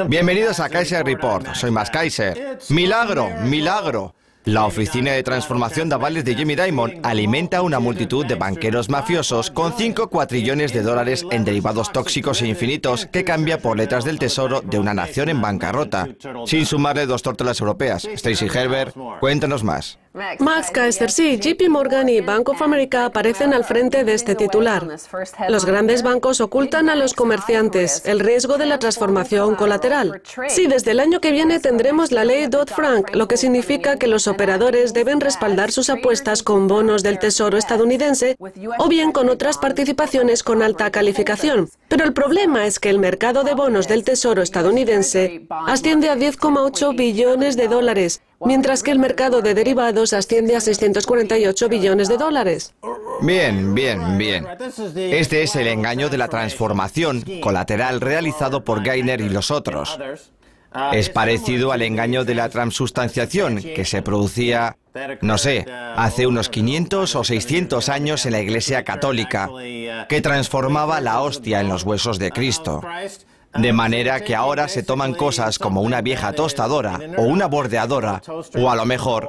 Bienvenidos a Kaiser Report, soy Max Kaiser. ¡Milagro! ¡Milagro! La oficina de transformación de avales de Jamie Dimon alimenta a una multitud de banqueros mafiosos con 5 cuatrillones de dólares en derivados tóxicos e infinitos que cambia por letras del tesoro de una nación en bancarrota, sin sumarle 2 tórtolas europeas. Stacey Herbert, cuéntanos más. Max Kaiser, sí, JP Morgan y Bank of America aparecen al frente de este titular. Los grandes bancos ocultan a los comerciantes el riesgo de la transformación colateral. Sí, desde el año que viene tendremos la ley Dodd-Frank, lo que significa que los operadores deben respaldar sus apuestas con bonos del Tesoro estadounidense o bien con otras participaciones con alta calificación. Pero el problema es que el mercado de bonos del Tesoro estadounidense asciende a 10,8 billones de dólares, mientras que el mercado de derivados asciende a 648 billones de dólares. Bien. Este es el engaño de la transformación colateral realizado por Gainer y los otros. Es parecido al engaño de la transustanciación que se producía, no sé, hace unos 500 o 600 años en la Iglesia Católica, que transformaba la hostia en los huesos de Cristo. De manera que ahora se toman cosas como una vieja tostadora o una bordeadora o a lo mejor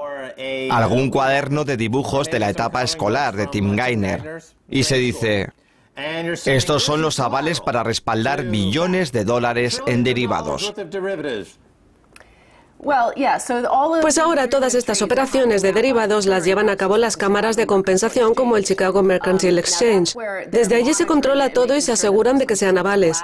algún cuaderno de dibujos de la etapa escolar de Tim Gainer y se dice, estos son los avales para respaldar billones de dólares en derivados. Pues ahora todas estas operaciones de derivados las llevan a cabo las cámaras de compensación como el Chicago Mercantile Exchange. Desde allí se controla todo y se aseguran de que sean avales.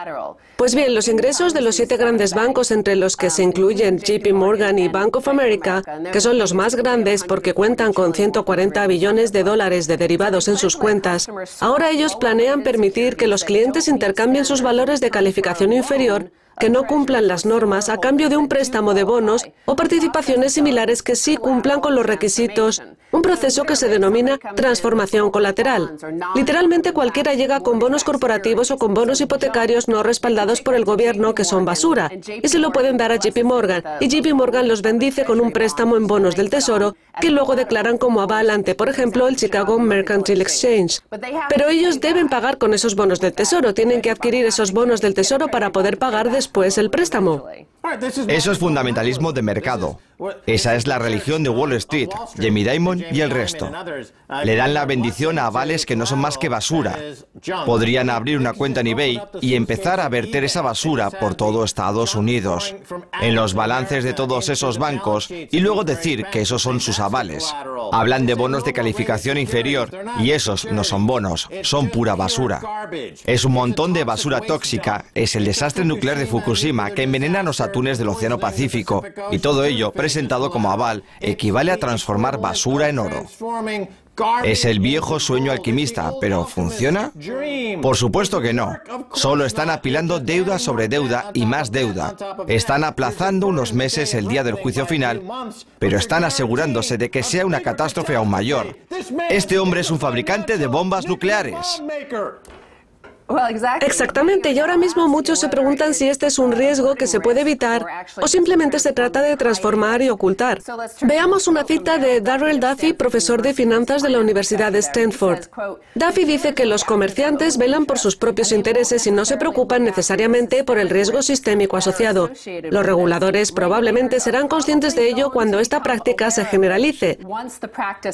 Pues bien, los ingresos de los 7 grandes bancos, entre los que se incluyen JP Morgan y Bank of America, que son los más grandes porque cuentan con 140 billones de dólares de derivados en sus cuentas, ahora ellos planean permitir que los clientes intercambien sus valores de calificación inferior que no cumplan las normas a cambio de un préstamo de bonos o participaciones similares que sí cumplan con los requisitos, un proceso que se denomina transformación colateral. Literalmente cualquiera llega con bonos corporativos o con bonos hipotecarios no respaldados por el gobierno que son basura y se lo pueden dar a JP Morgan y JP Morgan los bendice con un préstamo en bonos del Tesoro que luego declaran como aval ante, por ejemplo, el Chicago Mercantile Exchange. Pero ellos deben pagar con esos bonos del Tesoro, tienen que adquirir esos bonos del Tesoro para poder pagar después el préstamo. Eso es fundamentalismo de mercado. Esa es la religión de Wall Street, Jamie Dimon y el resto. Le dan la bendición a avales que no son más que basura. Podrían abrir una cuenta en eBay y empezar a verter esa basura por todo Estados Unidos, en los balances de todos esos bancos, y luego decir que esos son sus avales. Hablan de bonos de calificación inferior, y esos no son bonos, son pura basura. Es un montón de basura tóxica, es el desastre nuclear de Fukushima que envenena los atunes del Océano Pacífico, y todo ello, presentado como aval, equivale a transformar basura en oro. Es el viejo sueño alquimista, ¿pero funciona? Por supuesto que no. Solo están apilando deuda sobre deuda y más deuda. Están aplazando unos meses el día del juicio final, pero están asegurándose de que sea una catástrofe aún mayor. Este hombre es un fabricante de bombas nucleares. Exactamente, y ahora mismo muchos se preguntan si este es un riesgo que se puede evitar o simplemente se trata de transformar y ocultar. Veamos una cita de Darrell Duffy, profesor de finanzas de la Universidad de Stanford. Duffy dice que los comerciantes velan por sus propios intereses y no se preocupan necesariamente por el riesgo sistémico asociado. Los reguladores probablemente serán conscientes de ello cuando esta práctica se generalice.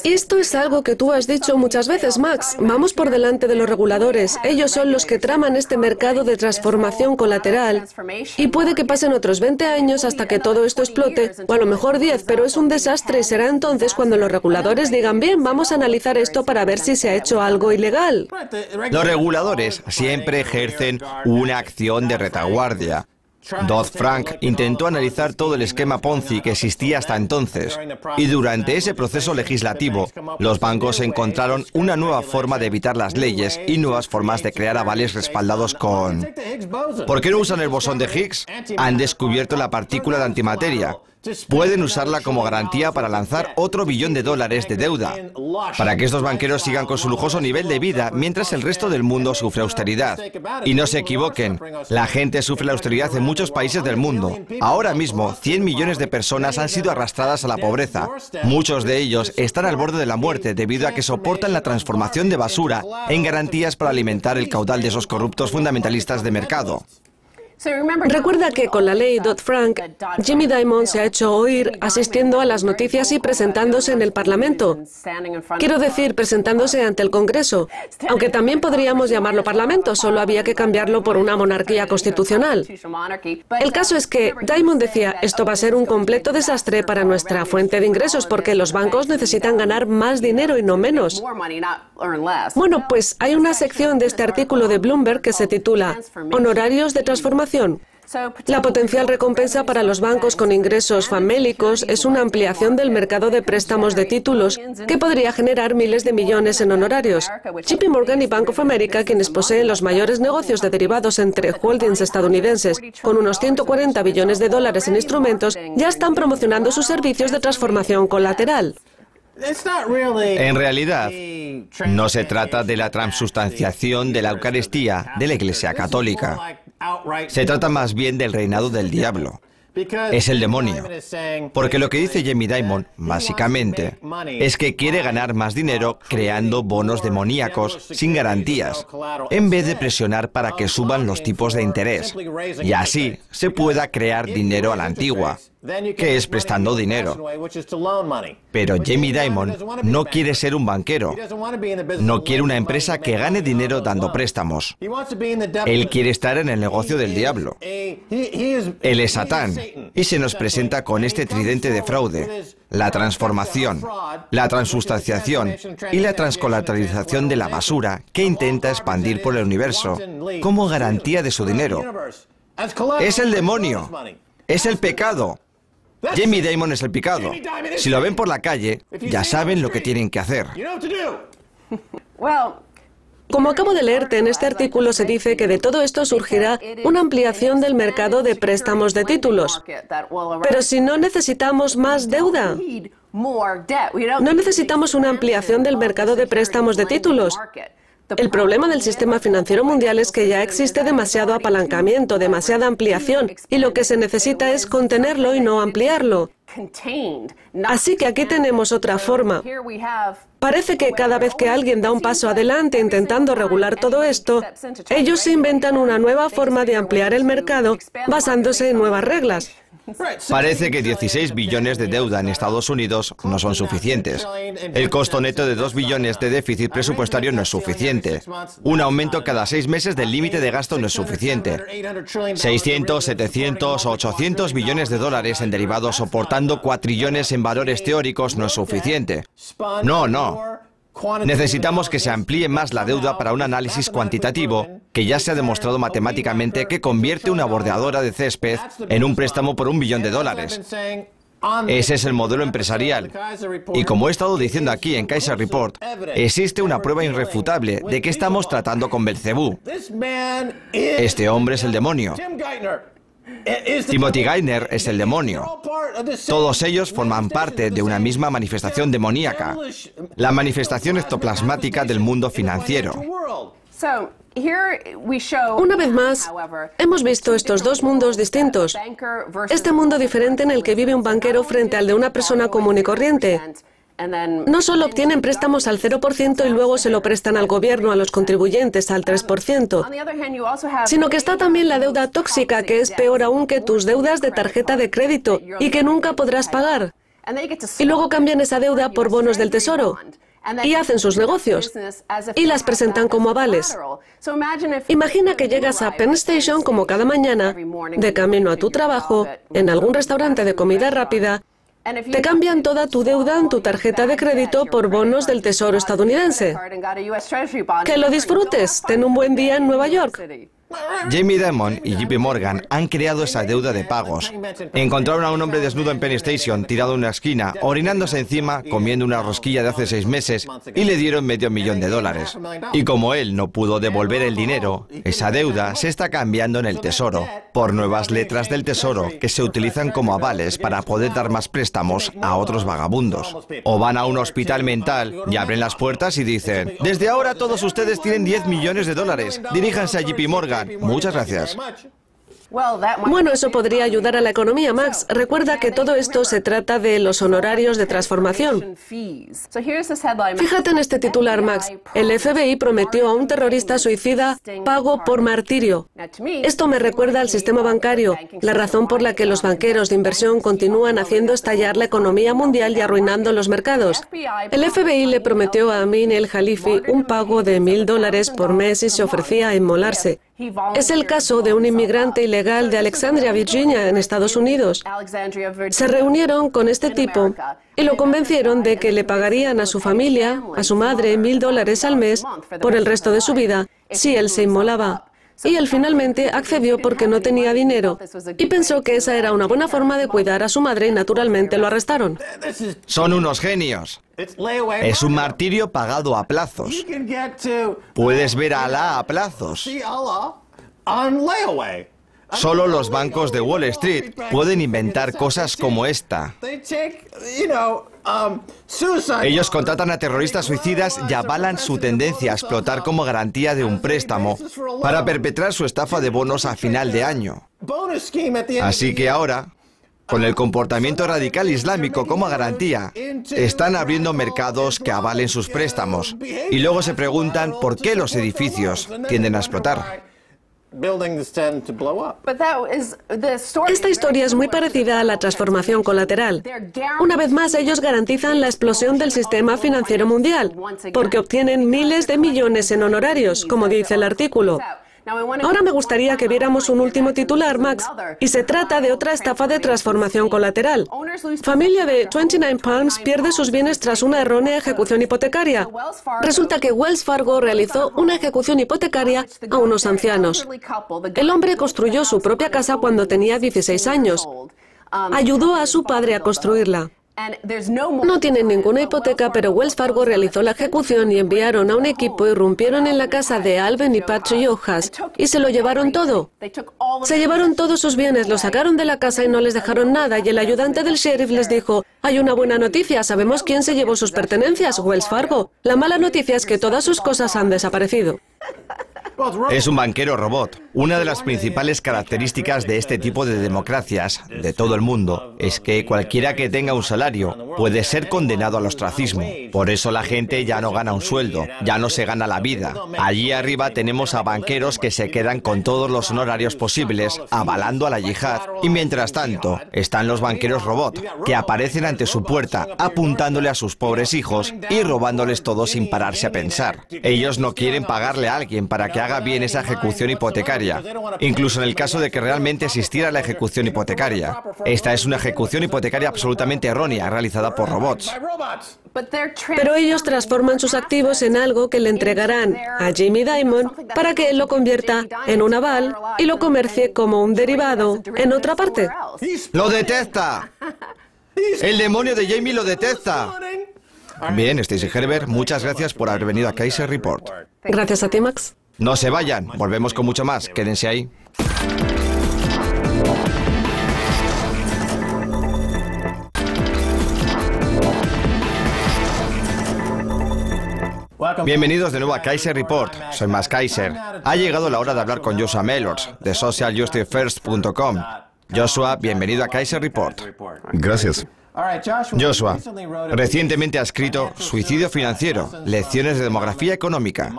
Esto es algo que tú has dicho muchas veces, Max. Vamos por delante de los reguladores. Ellos son los que traman este mercado de transformación colateral y puede que pasen otros 20 años hasta que todo esto explote, o a lo mejor 10, pero es un desastre y será entonces cuando los reguladores digan, bien, vamos a analizar esto para ver si se ha hecho algo ilegal. Los reguladores siempre ejercen una acción de retaguardia. Dodd-Frank intentó analizar todo el esquema Ponzi que existía hasta entonces, y durante ese proceso legislativo, los bancos encontraron una nueva forma de evitar las leyes y nuevas formas de crear avales respaldados con... ¿Por qué no usan el bosón de Higgs? Han descubierto la partícula de antimateria. Pueden usarla como garantía para lanzar otro billón de dólares de deuda, para que estos banqueros sigan con su lujoso nivel de vida mientras el resto del mundo sufre austeridad. Y no se equivoquen, la gente sufre la austeridad en muchos países del mundo. Ahora mismo, 100 millones de personas han sido arrastradas a la pobreza. Muchos de ellos están al borde de la muerte debido a que soportan la transformación de basura en garantías para alimentar el caudal de esos corruptos fundamentalistas de mercado. Recuerda que con la ley Dodd-Frank, Jamie Dimon se ha hecho oír asistiendo a las noticias y presentándose en el Parlamento. Quiero decir, presentándose ante el Congreso, aunque también podríamos llamarlo Parlamento, solo había que cambiarlo por una monarquía constitucional. El caso es que Dimon decía, esto va a ser un completo desastre para nuestra fuente de ingresos porque los bancos necesitan ganar más dinero y no menos. Bueno, pues hay una sección de este artículo de Bloomberg que se titula Honorarios de transformación. La potencial recompensa para los bancos con ingresos famélicos es una ampliación del mercado de préstamos de títulos que podría generar miles de millones en honorarios. JP Morgan y Bank of America, quienes poseen los mayores negocios de derivados entre holdings estadounidenses, con unos 140 billones de dólares en instrumentos, ya están promocionando sus servicios de transformación colateral. En realidad, no se trata de la transubstanciación de la Eucaristía de la Iglesia Católica. Se trata más bien del reinado del diablo. Es el demonio. Porque lo que dice Jamie Dimon, básicamente, es que quiere ganar más dinero creando bonos demoníacos sin garantías, en vez de presionar para que suban los tipos de interés. Y así se pueda crear dinero a la antigua, que es prestando dinero. Pero Jamie Dimon no quiere ser un banquero. No quiere una empresa que gane dinero dando préstamos. Él quiere estar en el negocio del diablo. Él es Satán. Y se nos presenta con este tridente de fraude: la transformación, la transubstanciación y la transcolateralización de la basura que intenta expandir por el universo como garantía de su dinero. Es el demonio. Es el pecado. Jamie Dimon es el pecado. Si lo ven por la calle, ya saben lo que tienen que hacer. Como acabo de leerte, en este artículo se dice que de todo esto surgirá una ampliación del mercado de préstamos de títulos. Pero si no necesitamos más deuda, no necesitamos una ampliación del mercado de préstamos de títulos. El problema del sistema financiero mundial es que ya existe demasiado apalancamiento, demasiada ampliación, y lo que se necesita es contenerlo y no ampliarlo. Así que aquí tenemos otra forma. Parece que cada vez que alguien da un paso adelante intentando regular todo esto, ellos se inventan una nueva forma de ampliar el mercado basándose en nuevas reglas. Parece que 16 billones de deuda en Estados Unidos no son suficientes. El costo neto de 2 billones de déficit presupuestario no es suficiente. Un aumento cada 6 meses del límite de gasto no es suficiente. 600, 700, 800 billones de dólares en derivados soportando cuatrillones en valores teóricos no es suficiente. No. Necesitamos que se amplíe más la deuda para un análisis cuantitativo que ya se ha demostrado matemáticamente que convierte una bordeadora de césped en un préstamo por $1 billón. Ese es el modelo empresarial. Y como he estado diciendo aquí en Kaiser Report, existe una prueba irrefutable de que estamos tratando con Belcebú. Este hombre es el demonio. Timothy Geithner es el demonio. Todos ellos forman parte de una misma manifestación demoníaca, la manifestación ectoplasmática del mundo financiero. Una vez más, hemos visto estos dos mundos distintos. Este mundo diferente en el que vive un banquero frente al de una persona común y corriente. No solo obtienen préstamos al 0% y luego se lo prestan al gobierno, a los contribuyentes, al 3%, sino que está también la deuda tóxica, que es peor aún que tus deudas de tarjeta de crédito y que nunca podrás pagar. Y luego cambian esa deuda por bonos del tesoro y hacen sus negocios y las presentan como avales. Imagina que llegas a Penn Station como cada mañana, de camino a tu trabajo, en algún restaurante de comida rápida. Te cambian toda tu deuda en tu tarjeta de crédito por bonos del Tesoro estadounidense. ¡Que lo disfrutes! Ten un buen día en Nueva York. Jamie Dimon y JP Morgan han creado esa deuda de pagos. Encontraron a un hombre desnudo en Penn Station, tirado en una esquina, orinándose encima, comiendo una rosquilla de hace 6 meses, y le dieron $500,000. Y como él no pudo devolver el dinero, esa deuda se está cambiando en el Tesoro por nuevas letras del Tesoro que se utilizan como avales para poder dar más préstamos a otros vagabundos. O van a un hospital mental y abren las puertas y dicen: desde ahora todos ustedes tienen $10 millones. Diríjanse a JP Morgan. Muchas gracias. Bueno, eso podría ayudar a la economía, Max. Recuerda que todo esto se trata de los honorarios de transformación. Fíjate en este titular, Max. El FBI prometió a un terrorista suicida pago por martirio. Esto me recuerda al sistema bancario, la razón por la que los banqueros de inversión continúan haciendo estallar la economía mundial y arruinando los mercados. El FBI le prometió a Amin el-Khalifi un pago de $1000 por mes y se ofrecía a inmolarse. Es el caso de un inmigrante ilegal de Alexandria, Virginia, en Estados Unidos. Se reunieron con este tipo y lo convencieron de que le pagarían a su familia, a su madre, $1000 al mes por el resto de su vida si él se inmolaba. Y él finalmente accedió porque no tenía dinero y pensó que esa era una buena forma de cuidar a su madre y naturalmente lo arrestaron. Son unos genios. Es un martirio pagado a plazos. Puedes ver a Alá a plazos. Solo los bancos de Wall Street pueden inventar cosas como esta. Ellos contratan a terroristas suicidas y avalan su tendencia a explotar como garantía de un préstamo para perpetrar su estafa de bonos a final de año. Así que ahora, con el comportamiento radical islámico como garantía, están abriendo mercados que avalen sus préstamos y luego se preguntan por qué los edificios tienden a explotar. Esta historia es muy parecida a la transformación colateral. Una vez más, ellos garantizan la explosión del sistema financiero mundial, porque obtienen miles de millones en honorarios, como dice el artículo. Ahora me gustaría que viéramos un último titular, Max, y se trata de otra estafa de transformación colateral. Familia de 29 Palms pierde sus bienes tras una errónea ejecución hipotecaria. Resulta que Wells Fargo realizó una ejecución hipotecaria a unos ancianos. El hombre construyó su propia casa cuando tenía 16 años. Ayudó a su padre a construirla. No tienen ninguna hipoteca, pero Wells Fargo realizó la ejecución y enviaron a un equipo, irrumpieron en la casa de Alvin y Patrick Ojas y se lo llevaron todo. Se llevaron todos sus bienes, lo sacaron de la casa y no les dejaron nada, y el ayudante del sheriff les dijo: hay una buena noticia, sabemos quién se llevó sus pertenencias, Wells Fargo. La mala noticia es que todas sus cosas han desaparecido. Es un banquero robot. Una de las principales características de este tipo de democracias de todo el mundo es que cualquiera que tenga un salario puede ser condenado al ostracismo. Por eso la gente ya no gana un sueldo, ya no se gana la vida. Allí arriba tenemos a banqueros que se quedan con todos los honorarios posibles, avalando a la yihad. Y mientras tanto, están los banqueros robot, que aparecen ante su puerta, apuntándole a sus pobres hijos y robándoles todo sin pararse a pensar. Ellos no quieren pagarle a alguien para que haga bien esa ejecución hipotecaria, incluso en el caso de que realmente existiera la ejecución hipotecaria. Esta es una ejecución hipotecaria absolutamente errónea, realizada por robots. Pero ellos transforman sus activos en algo que le entregarán a Jamie Dimon para que él lo convierta en un aval y lo comercie como un derivado en otra parte. ¡Lo detecta! ¡El demonio de Jamie lo detecta! Bien, Stacey Herbert, muchas gracias por haber venido a Kaiser Report. Gracias a ti, Max. No se vayan, volvemos con mucho más. Quédense ahí. Bienvenidos de nuevo a Kaiser Report. Soy Max Kaiser. Ha llegado la hora de hablar con Joshua Mellors, de socialjusticefirst.com. Joshua, bienvenido a Kaiser Report. Gracias. Joshua, recientemente ha escrito Suicidio financiero, lecciones de demografía económica.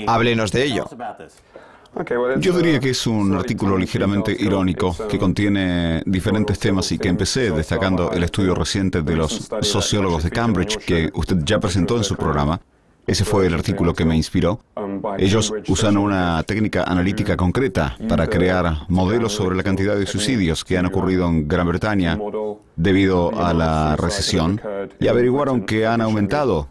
Háblenos de ello. Yo diría que es un artículo ligeramente irónico que contiene diferentes temas y que empecé destacando el estudio reciente de los sociólogos de Cambridge que usted ya presentó en su programa. Ese fue el artículo que me inspiró. Ellos usan una técnica analítica concreta para crear modelos sobre la cantidad de suicidios que han ocurrido en Gran Bretaña debido a la recesión y averiguaron que han aumentado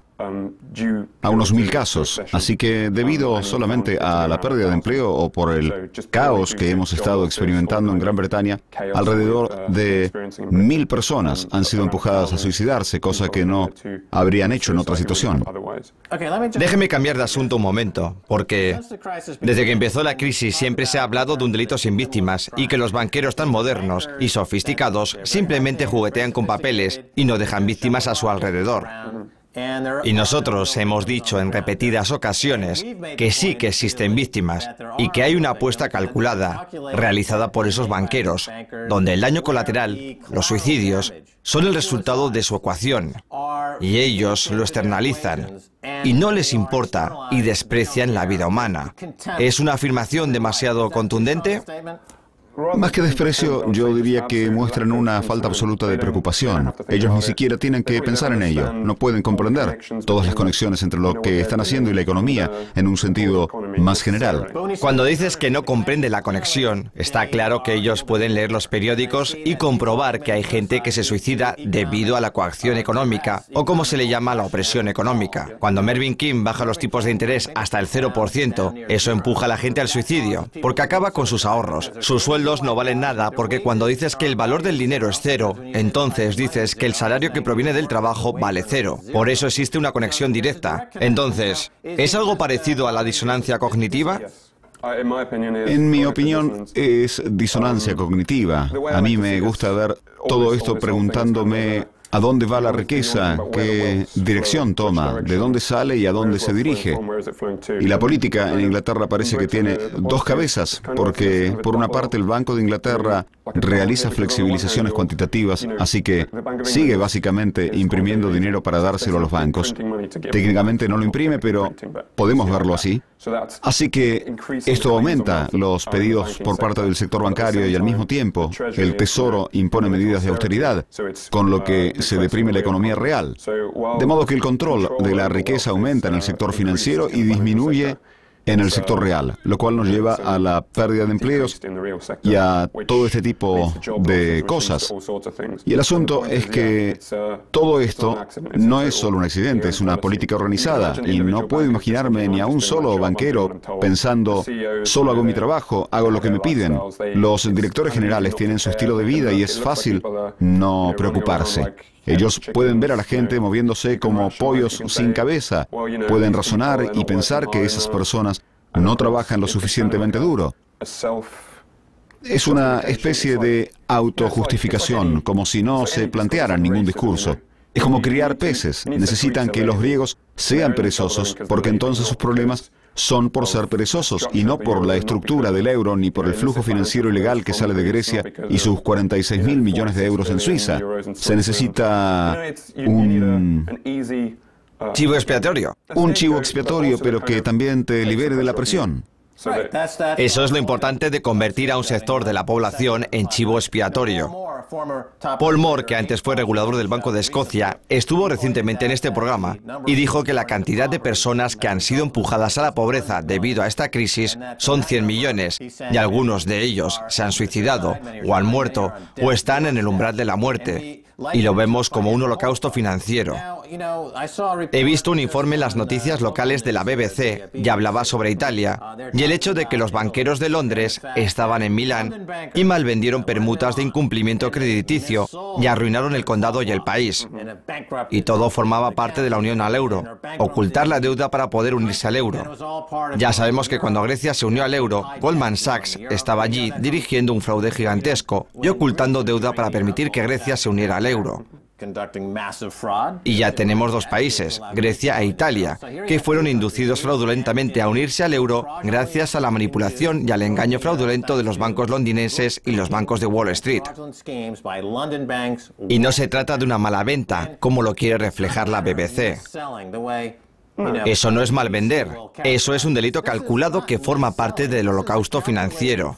a unos 1000 casos. Así que debido solamente a la pérdida de empleo o por el caos que hemos estado experimentando en Gran Bretaña, alrededor de 1000 personas han sido empujadas a suicidarse, cosa que no habrían hecho en otra situación. Déjeme cambiar de asunto un momento, porque desde que empezó la crisis siempre se ha hablado de un delito sin víctimas y que los banqueros tan modernos y sofisticados simplemente juguetean con papeles y no dejan víctimas a su alrededor. Y nosotros hemos dicho en repetidas ocasiones que sí que existen víctimas y que hay una apuesta calculada, realizada por esos banqueros, donde el daño colateral, los suicidios, son el resultado de su ecuación. Y ellos lo externalizan. Y no les importa y desprecian la vida humana. ¿Es una afirmación demasiado contundente? Más que desprecio, yo diría que muestran una falta absoluta de preocupación. Ellos ni siquiera tienen que pensar en ello. No pueden comprender todas las conexiones entre lo que están haciendo y la economía en un sentido más general. Cuando dices que no comprende la conexión, está claro que ellos pueden leer los periódicos y comprobar que hay gente que se suicida debido a la coacción económica, o como se le llama la opresión económica. Cuando Mervyn King baja los tipos de interés hasta el 0%, eso empuja a la gente al suicidio, porque acaba con sus ahorros. Sus sueldos no valen nada, porque cuando dices que el valor del dinero es cero, entonces dices que el salario que proviene del trabajo vale cero. Por eso existe una conexión directa. Entonces, ¿es algo parecido a la disonancia cognitiva? En mi opinión, es disonancia cognitiva. A mí me gusta ver todo esto preguntándome ¿a dónde va la riqueza? ¿Qué dirección toma? ¿De dónde sale y a dónde se dirige? Y la política en Inglaterra parece que tiene dos cabezas, porque por una parte el Banco de Inglaterra realiza flexibilizaciones cuantitativas, así que sigue básicamente imprimiendo dinero para dárselo a los bancos. Técnicamente no lo imprime, pero podemos verlo así. Así que esto aumenta los pedidos por parte del sector bancario y al mismo tiempo el Tesoro impone medidas de austeridad, con lo que se deprime la economía real. De modo que el control de la riqueza aumenta en el sector financiero y disminuye en el sector real, lo cual nos lleva a la pérdida de empleos y a todo este tipo de cosas. Y el asunto es que todo esto no es solo un accidente, es una política organizada, y no puedo imaginarme ni a un solo banquero pensando, solo hago mi trabajo, hago lo que me piden. Los directores generales tienen su estilo de vida y es fácil no preocuparse. Ellos pueden ver a la gente moviéndose como pollos sin cabeza. Pueden razonar y pensar que esas personas no trabajan lo suficientemente duro. Es una especie de autojustificación, como si no se plantearan ningún discurso. Es como criar peces. Necesitan que los griegos sean perezosos, porque entonces sus problemas son por ser perezosos y no por la estructura del euro ni por el flujo financiero ilegal que sale de Grecia y sus 46.000 millones de euros en Suiza. Se necesita un chivo expiatorio. Un chivo expiatorio, pero que también te libere de la presión. Eso es lo importante de convertir a un sector de la población en chivo expiatorio. Paul Moore, que antes fue regulador del Banco de Escocia, estuvo recientemente en este programa y dijo que la cantidad de personas que han sido empujadas a la pobreza debido a esta crisis son 100 millones, y algunos de ellos se han suicidado, o han muerto, o están en el umbral de la muerte. Y lo vemos como un holocausto financiero. He visto un informe en las noticias locales de la BBC y hablaba sobre Italia y el hecho de que los banqueros de Londres estaban en Milán y malvendieron permutas de incumplimiento crediticio y arruinaron el condado y el país. Y todo formaba parte de la unión al euro, ocultar la deuda para poder unirse al euro. Ya sabemos que cuando Grecia se unió al euro, Goldman Sachs estaba allí dirigiendo un fraude gigantesco y ocultando deuda para permitir que Grecia se uniera al euro. Y ya tenemos dos países, Grecia e Italia, que fueron inducidos fraudulentamente a unirse al euro gracias a la manipulación y al engaño fraudulento de los bancos londinenses y los bancos de Wall Street. Y no se trata de una mala venta, como lo quiere reflejar la BBC. Eso no es mal vender, eso es un delito calculado que forma parte del holocausto financiero.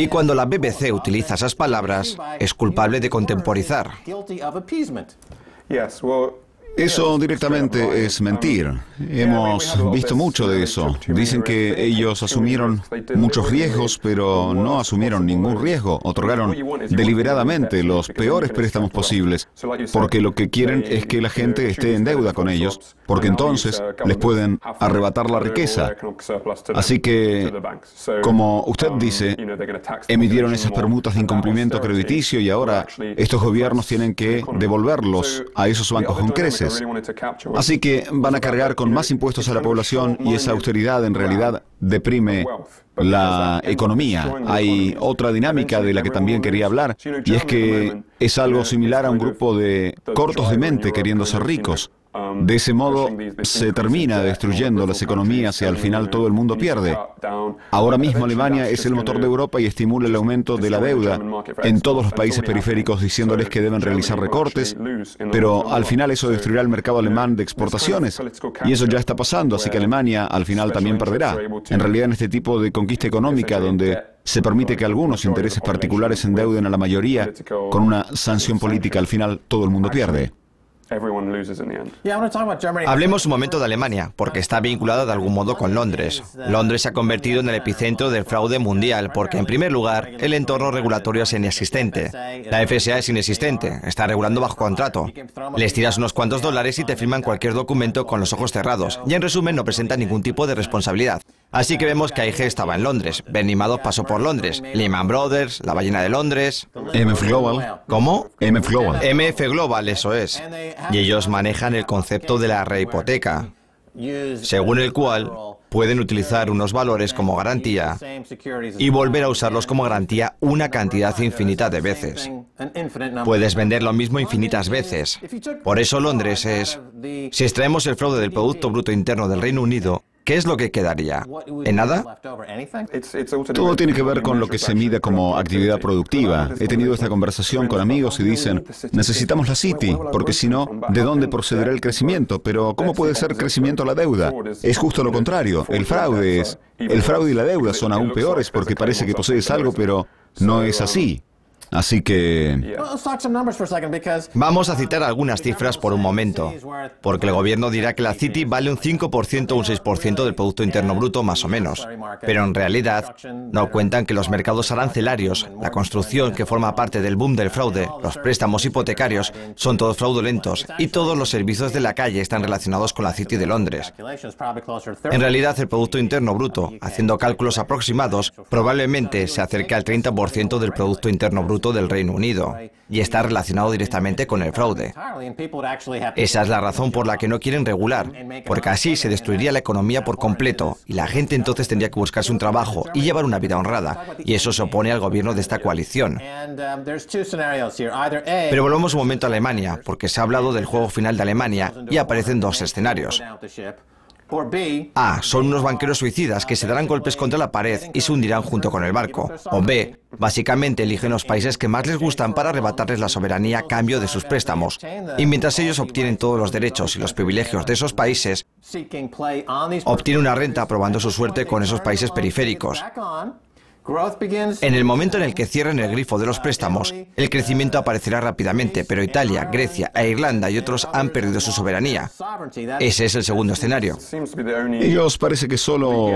Y cuando la BBC utiliza esas palabras, es culpable de contemporizar. Eso directamente es mentir. Hemos visto mucho de eso. Dicen que ellos asumieron muchos riesgos, pero no asumieron ningún riesgo. Otorgaron deliberadamente los peores préstamos posibles, porque lo que quieren es que la gente esté en deuda con ellos, porque entonces les pueden arrebatar la riqueza. Así que, como usted dice, emitieron esas permutas de incumplimiento crediticio y ahora estos gobiernos tienen que devolverlos a esos bancos con creces. países. Así que van a cargar con más impuestos a la población y esa austeridad en realidad deprime la economía. Hay otra dinámica de la que también quería hablar, y es que es algo similar a un grupo de cortos de mente queriendo ser ricos. De ese modo se termina destruyendo las economías y al final todo el mundo pierde. Ahora mismo Alemania es el motor de Europa y estimula el aumento de la deuda en todos los países periféricos diciéndoles que deben realizar recortes, pero al final eso destruirá el mercado alemán de exportaciones y eso ya está pasando, así que Alemania al final también perderá. En realidad en este tipo de conquista económica donde se permite que algunos intereses particulares endeuden a la mayoría con una sanción política, al final todo el mundo pierde. Hablemos un momento de Alemania, porque está vinculada de algún modo con Londres. Londres se ha convertido en el epicentro del fraude mundial, porque en primer lugar, el entorno regulatorio es inexistente. La FSA es inexistente, está regulando bajo contrato. Les tiras unos cuantos dólares y te firman cualquier documento con los ojos cerrados, y en resumen no presentan ningún tipo de responsabilidad. Así que vemos que AIG estaba en Londres, Bernie Madoff pasó por Londres, Lehman Brothers, la ballena de Londres... MF Global. ¿Cómo? MF Global. MF Global, eso es. Y ellos manejan el concepto de la rehipoteca, según el cual pueden utilizar unos valores como garantía y volver a usarlos como garantía una cantidad infinita de veces. Puedes vender lo mismo infinitas veces. Por eso Londres es... Si extraemos el fraude del Producto Bruto Interno del Reino Unido, ¿qué es lo que quedaría? ¿En nada? Todo tiene que ver con lo que se mide como actividad productiva. He tenido esta conversación con amigos y dicen, necesitamos la City, porque si no, ¿de dónde procederá el crecimiento? Pero ¿cómo puede ser crecimiento la deuda? Es justo lo contrario. El fraude y la deuda son aún peores porque parece que posees algo, pero no es así. Así que... Vamos a citar algunas cifras por un momento, porque el gobierno dirá que la City vale un 5% o un 6% del Producto Interno Bruto más o menos, pero en realidad no cuentan que los mercados arancelarios, la construcción que forma parte del boom del fraude, los préstamos hipotecarios, son todos fraudulentos y todos los servicios de la calle están relacionados con la City de Londres. En realidad el Producto Interno Bruto, haciendo cálculos aproximados, probablemente se acerca al 30% del Producto Interno Bruto del Reino Unido, y está relacionado directamente con el fraude. Esa es la razón por la que no quieren regular, porque así se destruiría la economía por completo, y la gente entonces tendría que buscarse un trabajo y llevar una vida honrada, y eso se opone al gobierno de esta coalición. Pero volvamos un momento a Alemania, porque se ha hablado del juego final de Alemania, y aparecen dos escenarios. A. Son unos banqueros suicidas que se darán golpes contra la pared y se hundirán junto con el barco. O B. Básicamente eligen los países que más les gustan para arrebatarles la soberanía a cambio de sus préstamos. Y mientras ellos obtienen todos los derechos y los privilegios de esos países, obtienen una renta probando su suerte con esos países periféricos. En el momento en el que cierren el grifo de los préstamos, el crecimiento aparecerá rápidamente, pero Italia, Grecia e Irlanda y otros han perdido su soberanía. Ese es el segundo escenario. Ellos parece que solo,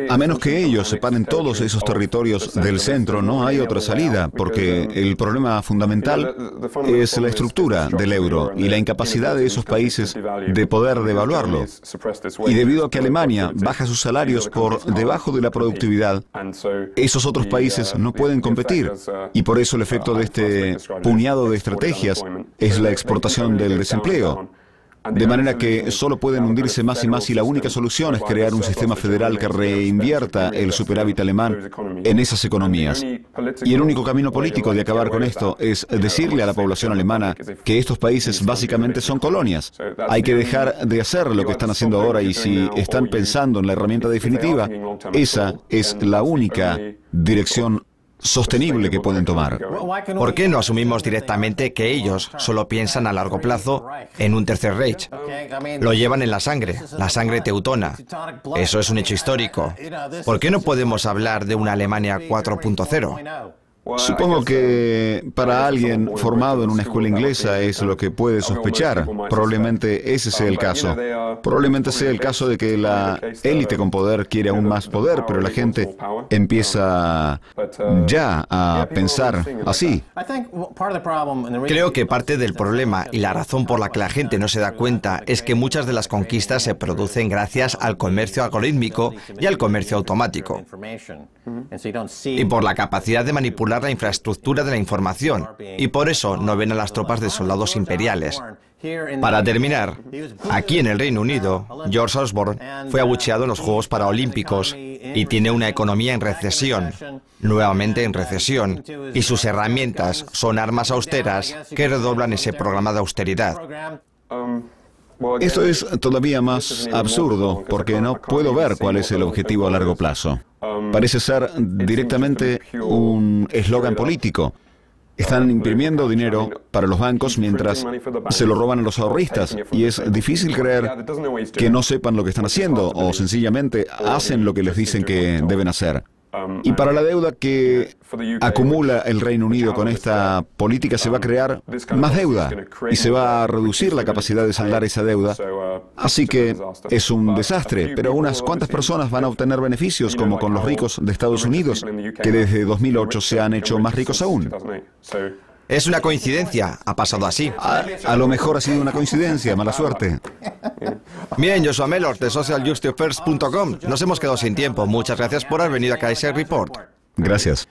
a menos que ellos separen todos esos territorios del centro, no hay otra salida, porque el problema fundamental es la estructura del euro y la incapacidad de esos países de poder devaluarlo. Y debido a que Alemania baja sus salarios por debajo de la productividad, esos otros países no pueden competir y por eso el efecto de este puñado de estrategias es la exportación del desempleo. De manera que solo pueden hundirse más y más y la única solución es crear un sistema federal que reinvierta el superávit alemán en esas economías. Y el único camino político de acabar con esto es decirle a la población alemana que estos países básicamente son colonias. Hay que dejar de hacer lo que están haciendo ahora y si están pensando en la herramienta definitiva, esa es la única dirección sostenible que pueden tomar. ¿Por qué no asumimos directamente que ellos solo piensan a largo plazo en un tercer Reich? Lo llevan en la sangre teutona. Eso es un hecho histórico. ¿Por qué no podemos hablar de una Alemania 4.0? Supongo que para alguien formado en una escuela inglesa es lo que puede sospechar. Probablemente ese sea el caso. Probablemente sea el caso de que la élite con poder quiere aún más poder, pero la gente empieza ya a pensar así. Creo que parte del problema y la razón por la que la gente no se da cuenta es que muchas de las conquistas se producen gracias al comercio algorítmico y al comercio automático. Y por la capacidad de manipular la infraestructura de la información, y por eso no ven a las tropas de soldados imperiales. Para terminar, aquí en el Reino Unido, George Osborne fue abucheado en los Juegos Paralímpicos y tiene una economía en recesión, nuevamente en recesión, y sus herramientas son armas austeras que redoblan ese programa de austeridad. Esto es todavía más absurdo porque no puedo ver cuál es el objetivo a largo plazo. Parece ser directamente un eslogan político. Están imprimiendo dinero para los bancos mientras se lo roban a los ahorristas y es difícil creer que no sepan lo que están haciendo o sencillamente hacen lo que les dicen que deben hacer. Y para la deuda que acumula el Reino Unido con esta política se va a crear más deuda y se va a reducir la capacidad de saldar esa deuda. Así que es un desastre, pero unas cuantas personas van a obtener beneficios, como con los ricos de Estados Unidos, que desde 2008 se han hecho más ricos aún. Es una coincidencia, ha pasado así. A lo mejor ha sido una coincidencia, mala suerte. Bien, Joshua Mellors de socialjusticefirst.com. Nos hemos quedado sin tiempo. Muchas gracias por haber venido a Kaiser Report. Gracias.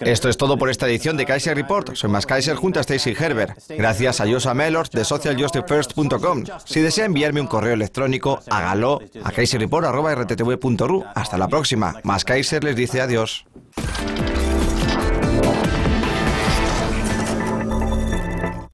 Esto es todo por esta edición de Kaiser Report. Soy Max Kaiser junto a Stacey Herbert. Gracias a Joshua Mellors de socialjusticefirst.com. Si desea enviarme un correo electrónico, hágalo a kaiserreport@rttv.ru. Hasta la próxima. Max Kaiser les dice adiós.